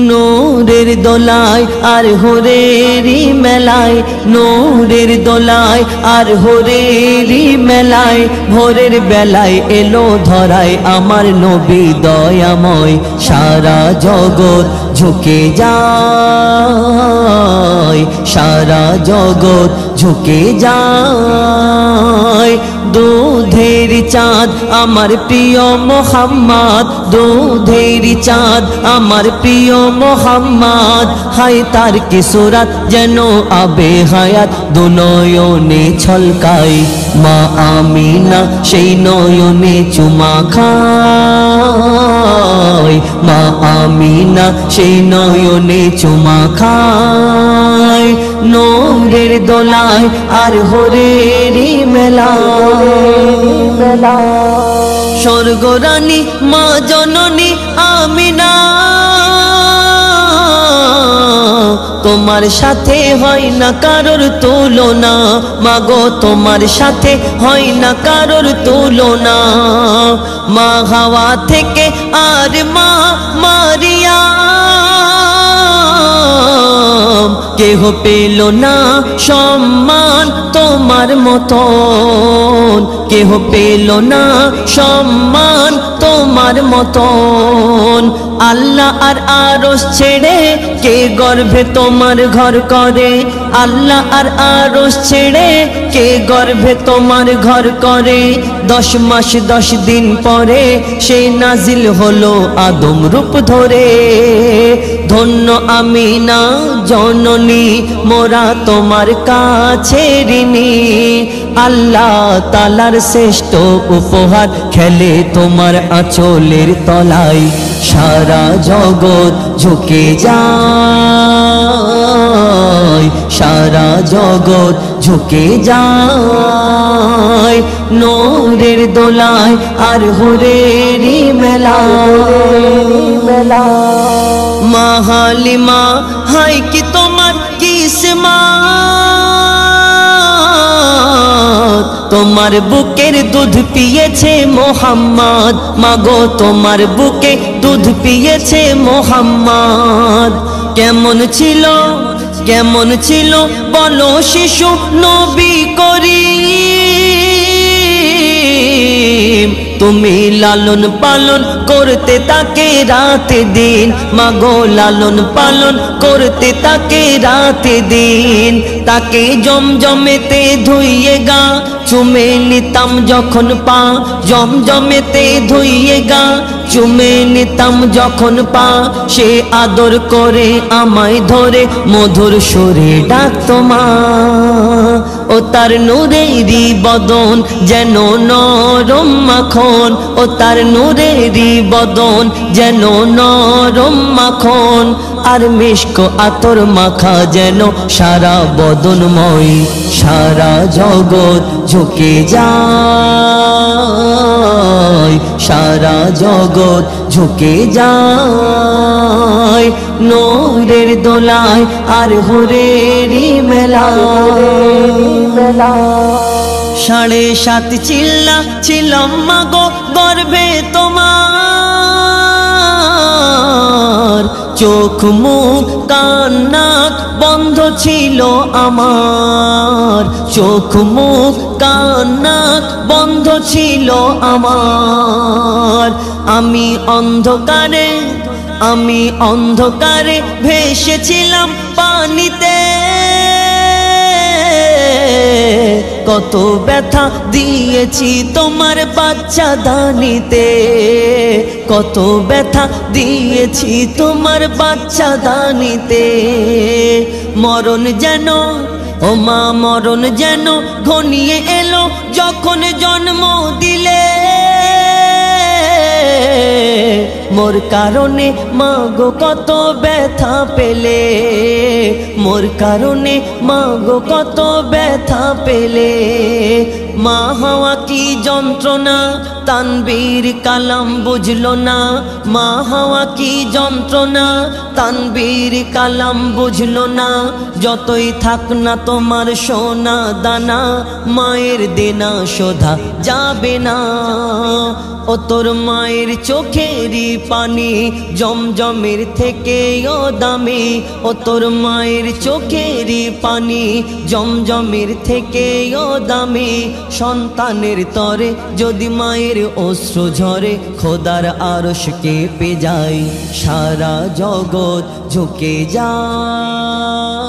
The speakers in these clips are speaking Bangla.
নূরের দোলায় আর হোরেরি মেলায়, নূরের দোলায় আর হোরেরি মেলায়, ভোরের বেলায় এলো ধরায় আমার নবী দয়াময়। সারা জগৎ ঝুঁকে যায়, সারা জগৎ ঝুঁকে যায়। দুধের চাঁদ আমার প্রিয় মোহাম্মদ, দুধের চাঁদ আমার প্রিয় মোহাম্মদ। হাই তার কি সুরাত যেন আবে হায়াত, দু নয়নে ছলকাই। মা আমিনা সেই নয়নে চুমা খায়, মা আমিনা সেই নয়নে চুমা খায়। নূরের দোলায় আর হোরেরি মেলায়, স্বর্গরানী মা জননী আমিনা, তোমার সাথে হয় না কারোর তুলনা। মাগো তোমার সাথে হয় না কারোর তুলনা। মা হাওয়া থেকে আর মা মারিয়া কেহ পেল না সম্মান তোমার মতন, কেহ পেল না সম্মান তোমার মতন। আল্লাহ আর আরশ ছেড়ে কে গর্ভে তোমার ঘর করে, আল্লাহ আর আরশ ছেড়ে কে গর্ভে তোমার ঘর করে। 10 মাস 10 দিন পরে সেই নাজিল হলো আদম রূপ ধরে। ধন্য আমিনা জননী মোরা তোমার কাছে ঋণী। আল্লাহ তালার শ্রেষ্ঠ উপহার খেলে তোমার আঁচলের তলায়। সারা জগৎ ঝুঁকে যায়, সারা জগৎ ঝুঁকে যায়। নূরের দোলায় আর হোরেরি মেলায়, মা হালিমা হাই কি তোমার কিসমত, তোমার বুকের দুধ পিয়েছে মোহাম্মদ। মাগো তোমার বুকে দুধ পিয়েছে মোহাম্মদ। কেমন ছিল কেমন ছিল বলো শিশু নবী করিম, তুমি লালন পালন করতে তাকে রাতে দিন। মাগো লালন পালন করতে তাকে রাতে দিন। তাকে জমজমেতে ধুইয়ে গা চুমে নিতাম যখন পা, জমজমেতে ধুইয়ে গা চুমে নিতাম যখন পা। সে আদর করে আমায় ধরে মধুর সুরে ডাকতো মা। ও তার নূরেরি বদন যেন নরম মাখন, ও তার নূরেরি বদন যেন নরম মাখন। আর মিষ্ক আতর মাখা যেন সারা বদনময়। সারা জগৎ ঝুঁকে যায়, সারা জগৎ ঝুঁকে যায়। নূরের দোলায় আর হোরেরি মেলায়, 7.5 চিল্লা ছিলাম মাগো গর্ভে তোমার। চোখ মুখ কান নাক বন্ধ ছিল আমার, চোখ মুখ কান নাক বন্ধ ছিল আমার। আমি অন্ধকারে ভেসেছিলাম পানিতে। কত ব্যথা দিয়েছি তোমার বাচ্চা দানিতে, কত ব্যথা দিয়েছি তোমার বাচ্চা দানিতে। মরণ যেন ও মা মরণ যেন ঘনিয়ে এলো যখন জন্ম দিলে। মোর কারণে মা গো কত ব্যথা পেলে, মোর কারণে মা গো কত ব্যথা পেলে। মা হওয়া কি যন্ত্রণা তানবীর কালাম বুঝলো না, মা হওয়া কি যন্ত্রণা তানবীর কালাম বুঝলো না। যতই থাক না তোমার সোনা দানা, মায়ের দেনা শোধা যাবে না। ও ও তোর মায়ের চোখেরই পানি জমজমের থেকেও দামি ও তোর মায়ের চোখেরই পানি জমজমের থেকেও দামি সন্তানের তরে যদি মায়ের অশ্রু ঝরে খোদার আরশ কেঁপে যায় সারা জগৎ ঝুঁকে যায়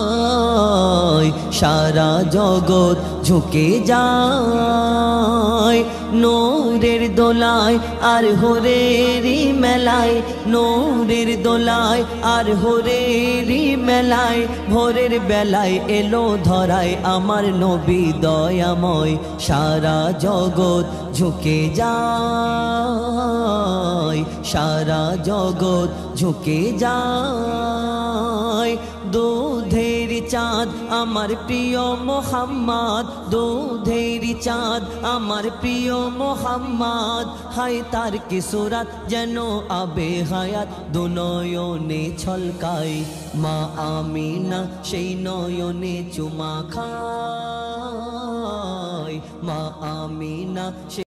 সারা জগৎ ঝুঁকে যায় নূরের দোলায় আর হোরেরি মেলায় নূরের দোলায় আর হোরেরি মেলায় ভোরের বেলায় এলো ধরায় আমার নবী দয়াময় সারা জগৎ ঝুঁকে যায় সারা জগৎ ঝুঁকে যায় দুধের চাঁদ আমার প্রিয় মোহাম্মদ দুধের চাঁদ আমার প্রিয় মোহাম্মদ হায় তার কি সুরাত যেন আবে হায়াত দু নয়নে ছলকায় মা আমিনা সেই নয়নে চুমা খায় মা আমিনা